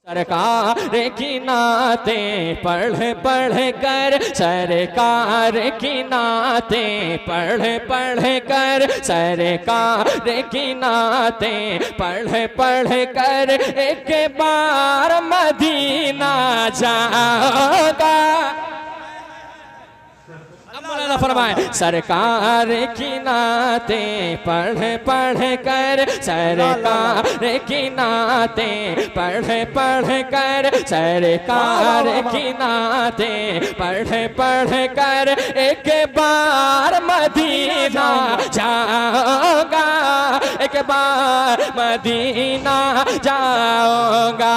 सरकार की नातें पढ़ पढ़ कर, सरकार की नातें पढ़ पढ़ कर, सरकार की नातें पढ़ पढ़ कर, एक बार मदीना जाऊंगा। मौलाना फरमाए सरकार की नातें पढ़ पढ़ कर, सरकार की नातें पढ़ पढ़ कर, सरकार की नातें पढ़ पढ़ कर, एक बार मदीना जाऊंगा, एक बार मदीना जाऊंगा।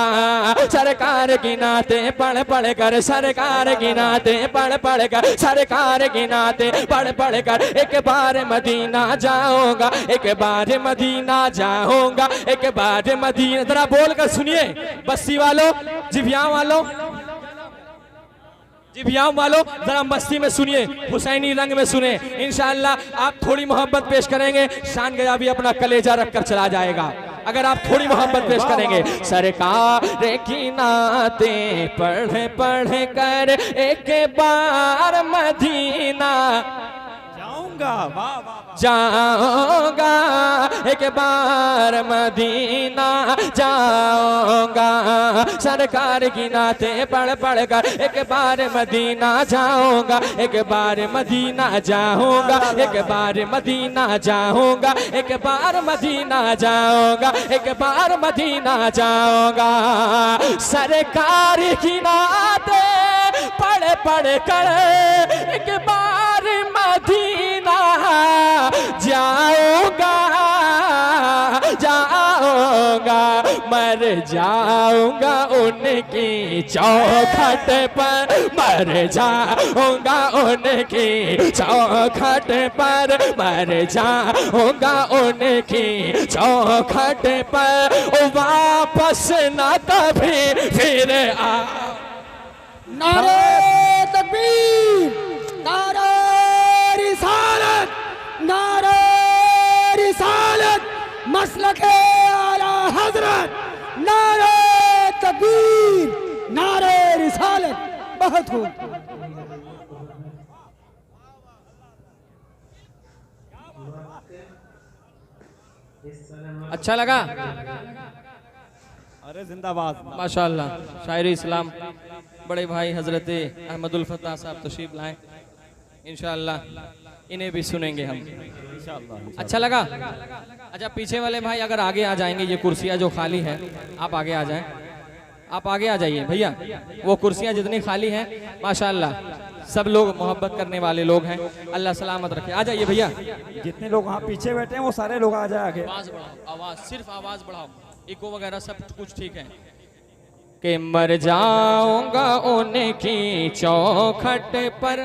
सरकार की नातें पढ़ पढ़ कर, सरकार की नातें पढ़ पढ़ कर, सरकार की नाते पढ़ पढ़ कर, एक बार मदीना जाऊंगा, एक बार मदीना जाऊंगा, एक बार मदीना। जरा बोल कर सुनिए बस्ती वालों, जिभियां वालों, जिभियां वालों, जरा मस्ती में सुनिए, हुसैनी रंग में सुने। इंशाअल्लाह आप थोड़ी मोहब्बत पेश करेंगे, शान गया भी अपना कलेजा रख कर चला जाएगा अगर आप थोड़ी मोहब्बत पेश करेंगे। सरकार की नातें पढ़ पढ़ कर, एक बार मदीना जाऊंगा, जाऊंगा, एक बार मदीना जाऊंगा। सरकार की नातें पढ़ पढ़ कर, एक बार मदीना जाऊंगा, एक बार मदीना जाऊंगा, एक बार मदीना जाऊंगा, एक बार मदीना जाऊंगा, एक बार मदीना जाऊंगा। सरकार की नातें पढ़ पढ़ कर, एक बार मदीना जाऊंगा, जाऊंगा, मर जाऊंगा उनकी चौखट पर, मर जाऊंगा उनकी चौखट पर, मर जाऊंगा उनकी चौखट पर, वापस न कभी फिर आ। नारे तकबीर, नारे रिसालत, नारे रिसालत, मसलके आला हजरत, नारे तकबीर, नारे रिसालत। बहुत खूब। अच्छा लगा? अरे जिंदाबाद माशाअल्लाह। शायरी इस्लाम बड़े भाई हजरत अहमदुल फत्ताह साहब तशरीफ लाए, इंशाअल्लाह इन्हें भी सुनेंगे हम इंशाअल्लाह। अच्छा लगा? अच्छा पीछे वाले भाई अगर आगे आ जाएंगे, ये कुर्सियां जो खाली हैं आप आगे आ जाएं, आप आगे आ जाइए भैया। वो कुर्सियां जितनी खाली हैं माशाअल्लाह सब लोग मोहब्बत करने वाले लोग हैं, अल्लाह सलामत रखे। आ जाइए भैया। जितने लोग वहाँ पीछे बैठे हैं वो सारे लोग आ जाए आगे। आवाज बढ़ाओ, आवाज सिर्फ आवाज बढ़ाओ, इको वगैरह सब कुछ ठीक है। कि मर जाऊंगा उनकी चौखट पर,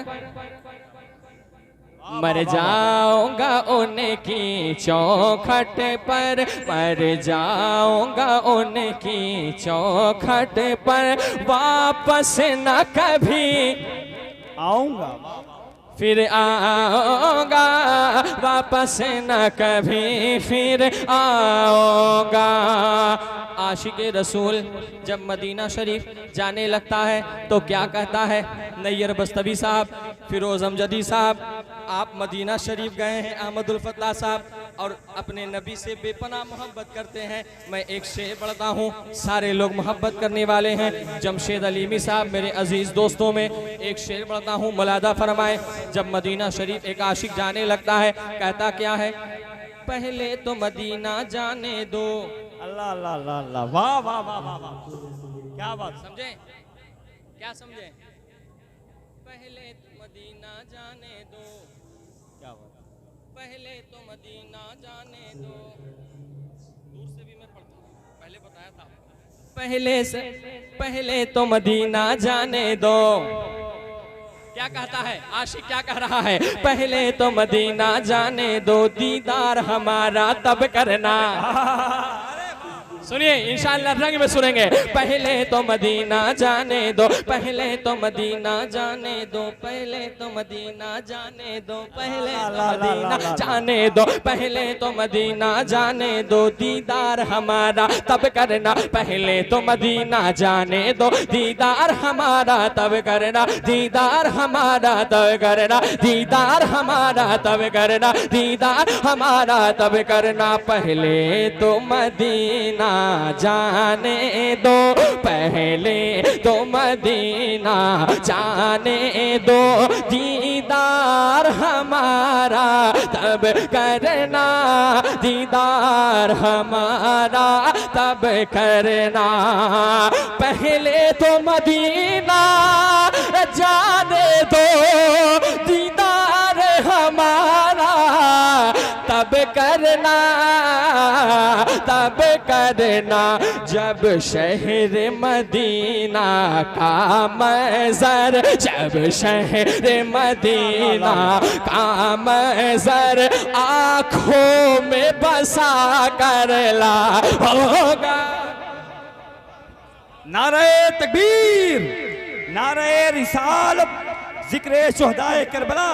मर जाऊंगा उनकी चौखट पर, मर जाऊंगा उनकी चौखट पर, वापस न कभी आऊंगा, फिर आऊंगा, वापस न कभी फिर आऊंगा। आशिक़े रसूल जब मदीना शरीफ जाने लगता है तो क्या कहता है? नैयर बस्तवी साहब, फिरोज अमजदी साहब, आप मदीना शरीफ गए हैं, अहमदुल फत्ताह साहब, और अपने नबी से बेपनाह मोहब्बत करते हैं। मैं एक शेर पढ़ता हूँ, सारे लोग मोहब्बत करने वाले हैं। जमशेद अलीमी साहब मेरे अजीज़ दोस्तों में एक शेर पढ़ता हूँ, मुलादा फरमाए। जब मदीना शरीफ एक आशिक जाने लगता है, कहता क्या है? पहले तो मदीना जाने दो। अल्लाह अल्लाह अल्लाह अल्लाह, वाह वाह वाह वाह वाह, क्या बात। समझे? क्या समझे? पहले तो मदीना जाने दो, क्या बात। पहले तो मदीना जाने दो। दूर से भी मैं पढ़ता हूँ, पहले बताया था। पहले तो मदीना जाने दो। क्या कहता है आशिक? क्या कह रहा है? पहले तो मदीना जाने दो, दीदार हमारा तब करना। सुनिए इंशाअल्लाह रंग में सुनेंगे। पहले तो मदीना जाने दो, पहले तो मदीना जाने दो, पहले तो मदीना जाने दो, पहले तो मदीना जाने दो, पहले तो मदीना जाने दो, दीदार हमारा तब करना, पहले तो मदीना जाने दो, दीदार हमारा तब करना, दीदार हमारा तब करना, दीदार हमारा तब करना, दीदार हमारा तब करना, पहले तो मदीना जाने दो, पहले तो मदीना जाने दो, दीदार हमारा तब करना, दीदार हमारा तब करना, पहले तो मदीना जाने दो, दीदार हमारा तब करना, तब करना, जब शहर मदीना का मंजर, जब शहर मदीना का मंजर आँखों में बसा कर ला होगा। नारे तकबीर, नारे रिसालत, जिक्र शुहदाए करबला,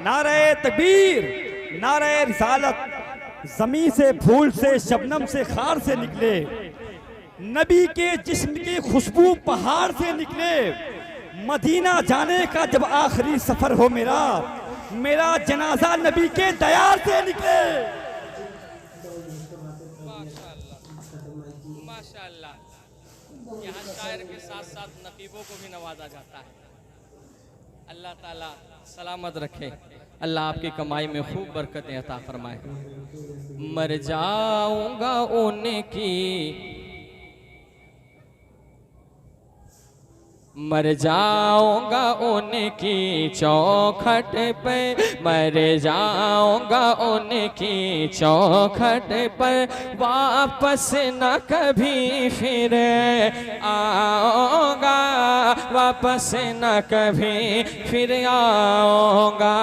नारे तकबीर, नारे रिसालत। जमीन से, फूल से, शबनम से, खार से निकले, नबी के जिस्म की खुशबू पहाड़ से निकले, मदीना जाने का जब आखिरी सफर हो मेरा, मेरा जनाजा नबी के दयार से निकले। माशाअल्लाह, यहाँ शायर के साथ साथ नकीबों को भी नवाजा जाता है। अल्लाह ताला सलामत रखे, अल्लाह आपकी कमाई में खूब बरकतें अता फरमाए। मर जाऊंगा उनकी, मर जाऊंगा उनकी चौखट पे, मर जाऊंगा उनकी चौखट पर, वापस न कभी फिर आऊंगा, वापस न कभी फिर आऊंगा।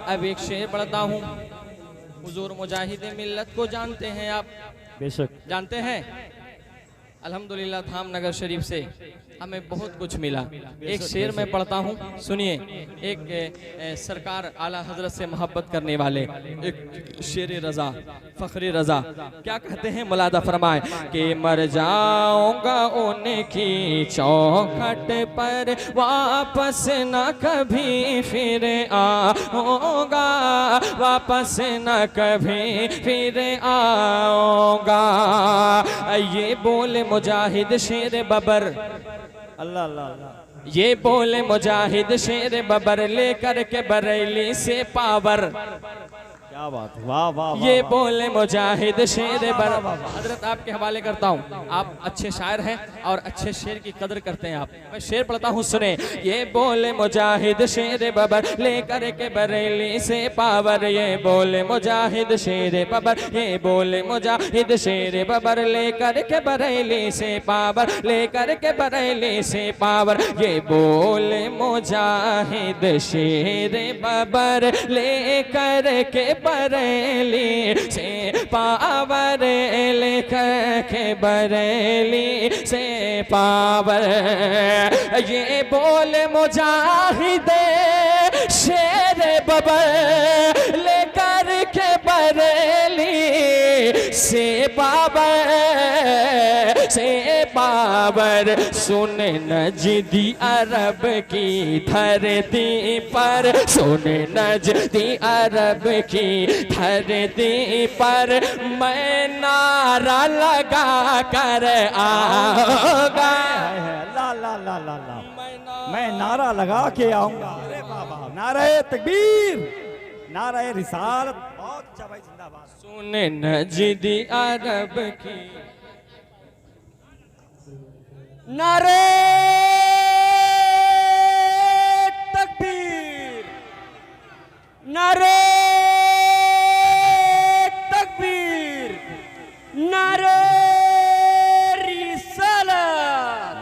अब एक शेर पढ़ता हूँ। हुजूर मुजाहिद मिल्लत को जानते हैं आप? बेशक जानते हैं। अल्हम्दुलिल्लाह धामनगर शरीफ से हमें बहुत कुछ मिला। एक शेर में पढ़ता हूँ, सुनिए। एक सरकार आला हजरत से मोहब्बत करने वाले एक शेर रजा, फखरी रजा क्या कहते हैं, मुलादा फरमाए कि मर जाऊंगा उनकी चौखट पर, वापस न कभी फिर आऊंगा, वापस न कभी फिर आऊंगा। ये बोले मुजाहिद शेर बबर, अल्लाह अल्लाह अल्लाह। ये बोले मुजाहिद शेर बबर, लेकर के बरेली से पावर। क्या बात, वाह वाह वाह। ये बोले मुजाहिद शेर बबर। हजरत आपके हवाले करता हूँ, आप अच्छे शायर हैं और अच्छे शेर की कदर करते हैं आप। मैं शेर पढ़ता हूँ, सुने। ये बोले मुजाहिद शेर बबर, लेकर के बरेली से पावर। ये बोले मुजाहिद शेर बबर, ये बोले मुजाहिद शेर बबर, लेकर के बरेली से पावर, लेकर के बरेली से पावर। ये बोले मुजाहिद शेर बबर, लेकर के बरेली से पावर, लेकर के बरेली से पावर। ये बोले मुजाहिद शेर बबर, लेकर के बरेली से पावर, से पावर। सुन नजदी अरब की धरती पर, सुन नजदी अरब की धरती पर, मैं नारा लगा कर आऊंगा। अल्लाह अल्लाह अल्लाह अल्लाह। मैं नारा लगा के आऊंगा। अरे बाबा, नारे तकबीर, नारे रिसालत। बहुत अच्छा भाई, जिंदाबाद। सुन नजदी अरब की नारे तकबीर, नारे तकबीर, नारे रिसालत।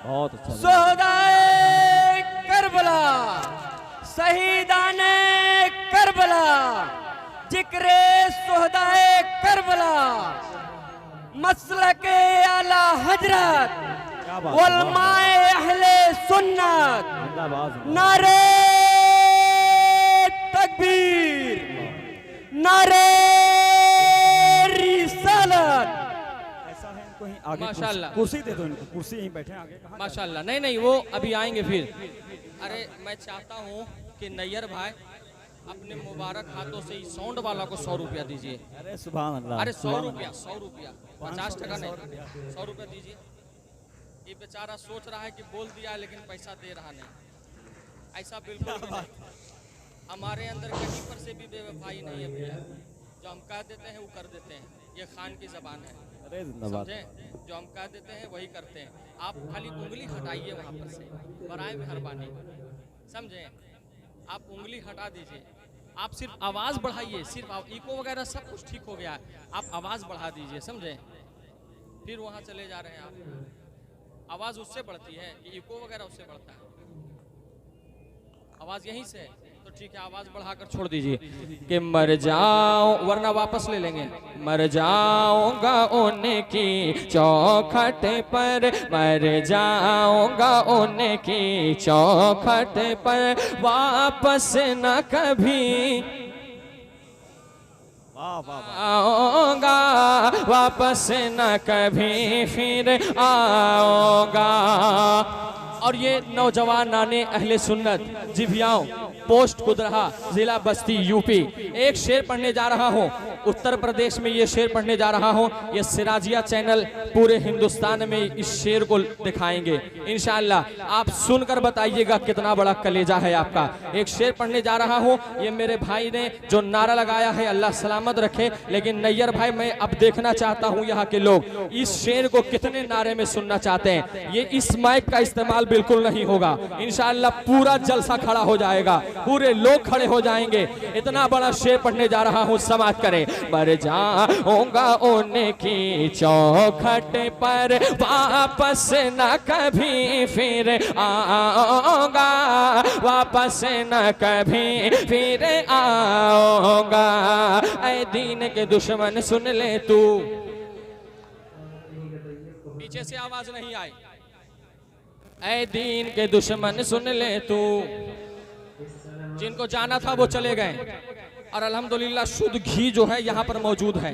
बहुत अच्छा। शोहदाए करबला, शहीदाने करबला, जिक्रे शोहदाए करबला, मसलके आला हजरत क्या बात है, उलमाए अहले सुन्नत जिंदाबाद, जिंदाबाद। नारे तकबीर, नारे रिसालत। ऐसा है इनको ही आगे माशाल्लाह। कुर्सी दे दो इनको, कुर्सी यहीं बैठे आगे कहाँ माशाल्लाह। नहीं नहीं, वो अभी आएंगे फिर। अरे मैं चाहता हूँ कि नैयर भाई अपने मुबारक हाथों से इस साउंड वाला को 100 रुपया दीजिए। अरे सुभान अल्लाह। अरे 100 रुपया, 100 रुपया, 50 टका नहीं, 100 रुपया दीजिए। ये बेचारा सोच रहा है कि बोल दिया लेकिन पैसा दे रहा नहीं। ऐसा बिल्कुल भी नहीं। हमारे अंदर कहीं पर से भी बेवफाई नहीं है भैया। जो हम कह देते हैं वो कर देते हैं, ये खान की जबान है। अरे जिंदाबाद। समझे? जो हम कह देते हैं वही करते हैं। आप खाली उंगली हटाइए वहाँ पर से, बराए मेहरबानी, समझे? आप उंगली हटा दीजिए। आप सिर्फ आवाज़ बढ़ाइए, सिर्फ इको वगैरह सब कुछ ठीक हो गया है, आप आवाज़ बढ़ा दीजिए, समझे? फिर वहाँ चले जा रहे हैं आप। आवाज़ उससे बढ़ती है कि इको वगैरह उससे बढ़ता है? आवाज़ यहीं से है, तो ठीक है, आवाज़ बढ़ाकर छोड़ दीजिए कि मर जाओ, वरना वापस ले लेंगे। मर जाऊंगा उनकी चौखट पर, मर जाऊंगा उनकी चौखट पर, वापस न कभी वाह वाह वाह। आऊंगा, वापस न कभी फिर आऊंगा। और ये नौजवान नाने अहले सुन्नत जिभियाओं, पोस्ट कुदरहा, जिला बस्ती, यूपी। एक शेर पढ़ने जा रहा हूँ, उत्तर प्रदेश में ये शेर पढ़ने जा रहा हूँ। ये सिराजिया चैनल पूरे हिंदुस्तान में इस शेर को दिखाएंगे इंशाअल्लाह। आप सुनकर बताइएगा कितना बड़ा कलेजा है आपका। एक शेर पढ़ने जा रहा हूँ, ये मेरे भाई ने जो नारा लगाया है, अल्लाह सलामत रखे। लेकिन नैयर भाई, मैं अब देखना चाहता हूँ यहाँ के लोग इस शेर को कितने नारे में सुनना चाहते हैं। ये इस माइक का इस्तेमाल बिल्कुल नहीं होगा इंशाअल्लाह। पूरा जलसा खड़ा हो जाएगा, पूरे लोग खड़े हो जाएंगे। इतना बड़ा शेर पढ़ने जा रहा हूँ, समाज करे। मर जाऊंगा उनकी चौखट पर, वापस न कभी फिर आऊंगा, वापस न कभी फिर आऊंगा। ऐ दीन के दुश्मन सुन ले तू। पीछे से आवाज नहीं आई। ऐ दीन के दुश्मन सुन ले तू। जिनको जाना था वो चले गए, और अल्हम्दुलिल्लाह शुद्ध घी जो है यहाँ पर मौजूद है,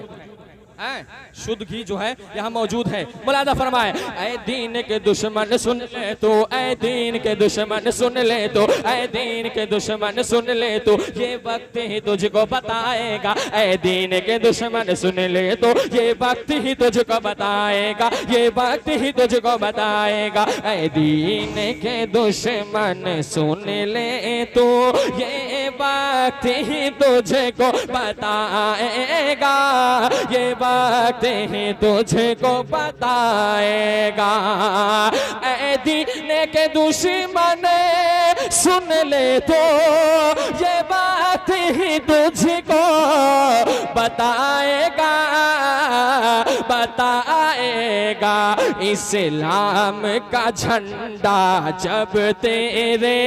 शुद्ध घी जो है यहाँ मौजूद है। मुलादा फरमाए, ऐ दीन के दुश्मन सुन ले तो, ऐ दीन के दुश्मन सुन ले तो, ऐ दीन के दुश्मन सुन ले तो, ये वक्त ही तुझको बताएगा। ऐ दीन के दुश्मन सुन ले तो, ये वक्त ही तुझको बताएगा, ये वक्त ही तुझको बताएगा। ऐ दीन के दुश्मन सुन ले तो, ये वक्त ही तुझको बताएगा, ये वक्त ही तुझको बताएगा। ऐ दीन के दुश्मन सुन ले तो, ये बात ही तुझको बताएगा, बताएगा। इस्लाम का झंडा जब तेरे,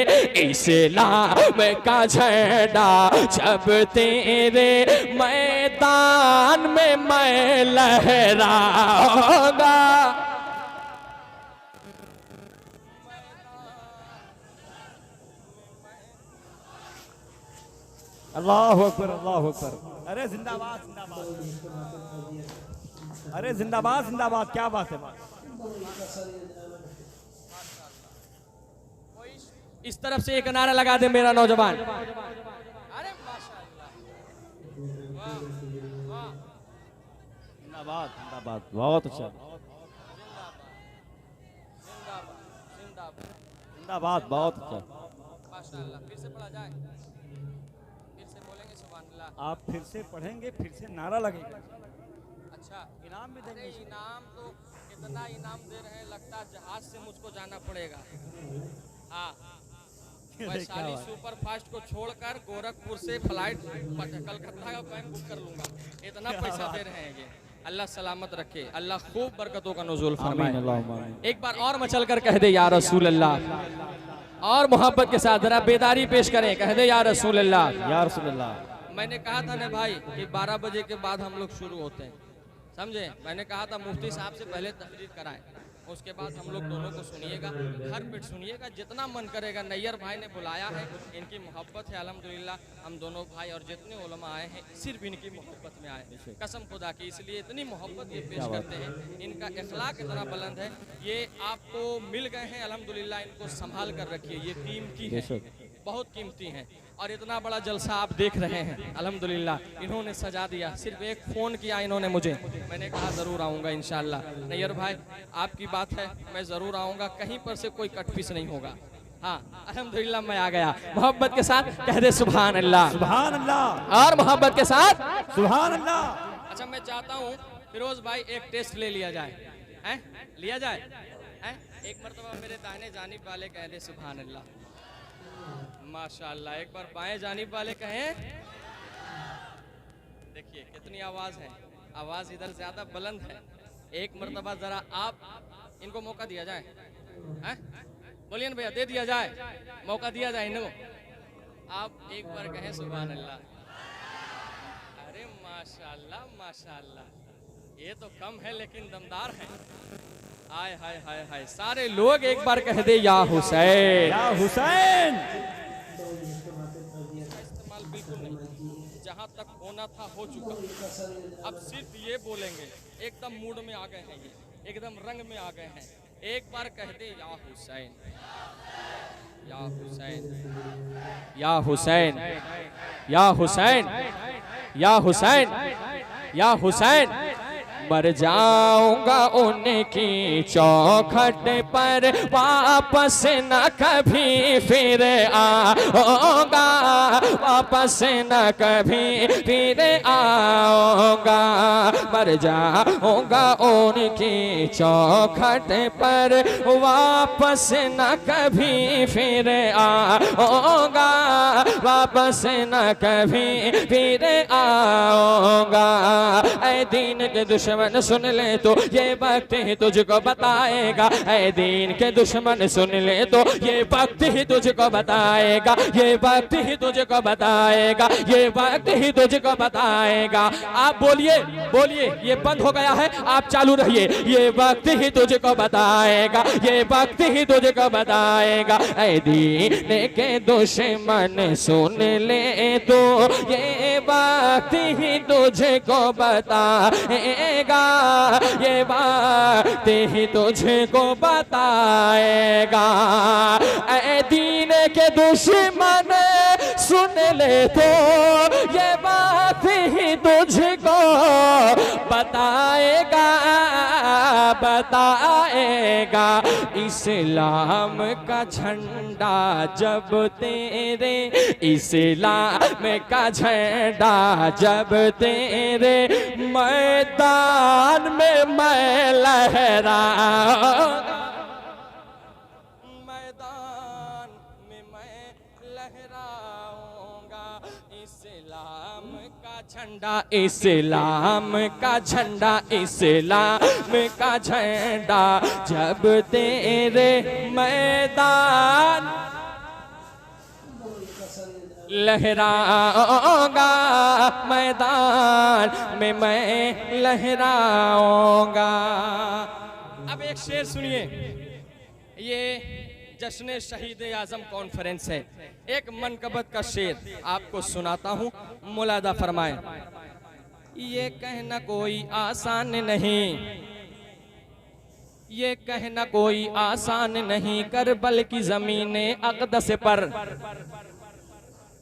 इस्लाम का झंडा जब तेरे मैदान में मैं लहराऊंगा। अल्लाह अकबर, अल्लाह अकबर। अरे जिंदाबाद, जिंदाबाद। अरे जिंदाबाद, जिंदाबाद। क्या बात है। इस तरफ से एक नारा लगा दे मेरा नौजवान। जिंदाबाद, जिंदाबाद। बहुत अच्छा। जिंदाबाद, बहुत अच्छा। माशाअल्लाह। फिर से पढ़ा जाए, फिर से बोलेंगे सुभानअल्लाह। आप फिर से पढ़ेंगे, फिर से नारा लगेगा। अच्छा, इनाम भी देंगे। इनाम तो कितना इनाम दे रहे हैं, लगता है जहाज से मुझको जाना पड़ेगा। हाँ, वैशाली सुपर फास्ट को छोड़कर गोरखपुर से फ्लाइट कलकत्ता का प्लान बुक कर लूंगा। इतना पैसा दे रहे हैं ये। अल्लाह सलामत रखे, अल्लाह खूब बरकतों का नुज़ूल फरमाए। एक बार और मचल कर कह दे या रसूल अल्लाह, और मोहब्बत के साथ जरा बेदारी पेश करें, कह दे या रसूल अल्लाह, या रसूल अल्लाह। मैंने कहा था ना भाई कि 12 बजे के बाद हम लोग शुरू होते हैं, समझे? मैंने कहा था मुफ्ती साहब से पहले तकरीर कराएं, उसके बाद हम लोग दोनों को सुनिएगा, हर पिट सुनिएगा, जितना मन करेगा। नैयर भाई ने बुलाया है, इनकी मोहब्बत है अल्हम्दुलिल्लाह। हम दोनों भाई और जितने उलमा आए हैं सिर्फ इनकी मोहब्बत में आए, कसम खुदा की, इसलिए इतनी मोहब्बत ये पेश करते हैं। इनका इखलाक इतना बुलंद है, ये आपको मिल गए हैं अल्हम्दुलिल्लाह, इनको संभाल कर रखिए, ये कीमती है, बहुत कीमती हैं। और इतना बड़ा जलसा आप देख रहे हैं अल्हम्दुलिल्लाह, इन्होंने सजा दिया। सिर्फ एक फ़ोन किया इन्होंने मुझे, मैंने कहा ज़रूर आऊँगा इंशाअल्लाह। नैयर भाई आपकी बात है, मैं ज़रूर आऊँगा, कहीं पर से कोई कटपीस नहीं होगा। हाँ अल्हम्दुलिल्लाह मैं आ गया। मोहब्बत के साथ कह दे सुभान अल्लाह, सुभान अल्लाह, और मोहब्बत के साथ सुभान अल्लाह। अच्छा मैं चाहता हूँ फिरोज भाई एक टेस्ट ले लिया जाए, हैं? लिया जाए हैं? एक मरतबा मेरे दाहिने जानिब वाले कह दे सुभान अल्लाह, माशाअल्लाह। एक बार बाएं जानिब वाले कहें, देखिए कितनी आवाज है, आवाज इधर ज्यादा बुलंद है। एक मरतबा जरा आप इनको मौका दिया जाए, हैं? बोलिए ना भैया, दे दिया जाए, मौका दिया जाए इनको। आप एक बार कहें सुभान अल्लाह। अरे माशाअल्लाह माशाअल्लाह, ये तो कम है लेकिन दमदार है। हाय हाय हाय हाय, सारे लोग एक बार कह दे या हुसैन, या हुसैन। इस्तेमाल बिल्कुल नहीं, जहाँ तक होना था हो चुका। अब सिर्फ ये बोलेंगे, एकदम मूड में आ गए हैं ये, एकदम रंग में आ गए हैं। एक बार कह दे या हुसैन, या हुसैन, या हुसैन, या हुसैन, या हुसैन, या हुसैन। मर जाऊंगा उनकी चौखट पर, वापस न कभी फिर आऊंगा, वापस न कभी फिर आऊंगा। मर जाऊंगा उनकी चौखट पर, वापस न कभी फिर आऊंगा, वापस न कभी फिर आऊंगा। ऐ दीन के दुश्मन सुन ले तो ये वक्त ही तुझको बताएगा, ऐ दीन के दुश्मन सुन ले तो ये वक्त ही तुझको बताएगा, ये वक्त ही तुझको बताएगा, ये वक्त ही तुझको बताएगा। आप बोलिए बोलिए, ये बंद हो गया है, आप चालू रहिए। ये वक्त ही तुझको बताएगा, ये वक्त ही तुझको बताएगा। ऐ दीन के दुश्मन सुन ले तो ये वक्त ही तुझको बताएगा, ये बात ही तुझको बताएगा। ऐ दीन के दुश्मन सुन ले तो ये बात ही तुझको बताएगा, बताएगा। इस्लाम का झंडा जब तेरे, इस्लाम का झंडा जब तेरे मैदान में मैं लहराऊंगा, मैदान में मैं लहराऊंगा। इस्लाम का झंडा, इस्लाम का झंडा, इस्लाम का झंडा जब तेरे मैदान लहराऊंगा, मैदान में मैं लहराऊंगा। अब एक शेर सुनिए, ये जश्न शहीद आजम कॉन्फ्रेंस है, एक मनकबत का शेर आपको सुनाता हूँ, मुलादा फरमाएं। ये कहना कोई आसान नहीं, ये कहना कोई आसान नहीं, करबल की ज़मीने अक़दस पर।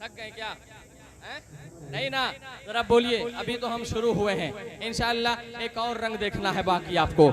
थक गए क्या? नहीं ना, जरा बोलिए, अभी तो हम शुरू हुए हैं, इंशाअल्लाह एक और रंग देखना है बाकी आपको।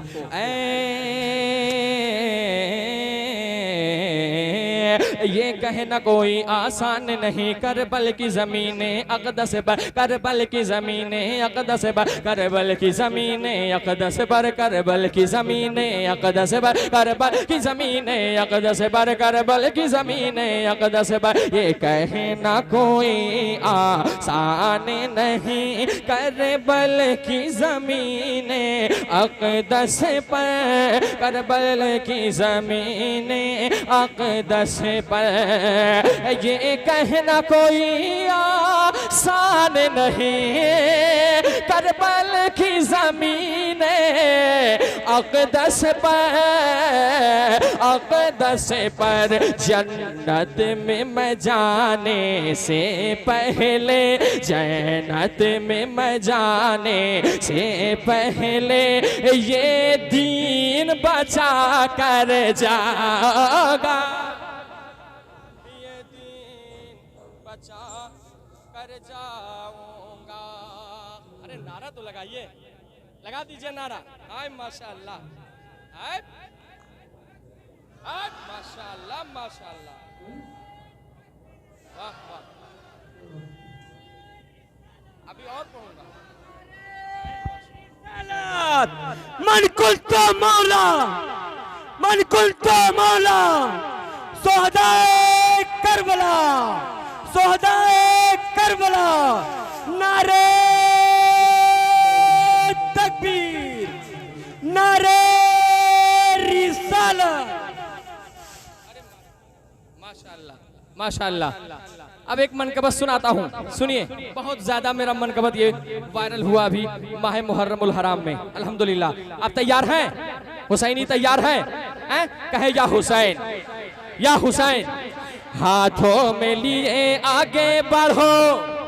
ये कहना कोई आसान नहीं, करबल की ज़मीने अक़दस पर, करबल की ज़मीने अक़दस पर, करबल की ज़मीने अक़दस पर, करबल की ज़मीने अक़दस पर, करबल की ज़मीने अक़दस पर, करबल की ज़मीने अक़दस पर। ये कहना कोई आसान नहीं, करबल की ज़मीने अक़दस पर, करबल की ज़मीने अक़दस पर ये कहना कोई आसान नहीं, करबल की ज़मीन अक़दस पर जन्नत में मैं जाने से पहले, जन्नत में मैं जाने से पहले ये दीन बचा कर जागा, ये दीन बचा कर जाऊंगा। अरे नारा तो लगाइए, लगा दीजिए नारा। हाय माशाअल्लाह, हाय माशाअल्लाह, माशाअल्लाह, वाह वाह। अभी और पढ़ूंगा। मन कुल्तो मौला, मन कुल्तो मौला, सोहदाए करबला, सोहदाए करबला, नारे तकबीर, नारे रिसालत। माशाअल्लाह, माशाअल्लाह। अब एक मनकबत सुनाता हूँ, सुनिए। बहुत ज्यादा मेरा मनकबत ये वायरल हुआ अभी माह मुहर्रमुल हराम में, अल्हम्दुलिल्लाह। आप तैयार हैं? हुसैनी तैयार हैं? कहे या हुसैन, या हुसैन। हाथों में लिए आगे बढ़ो,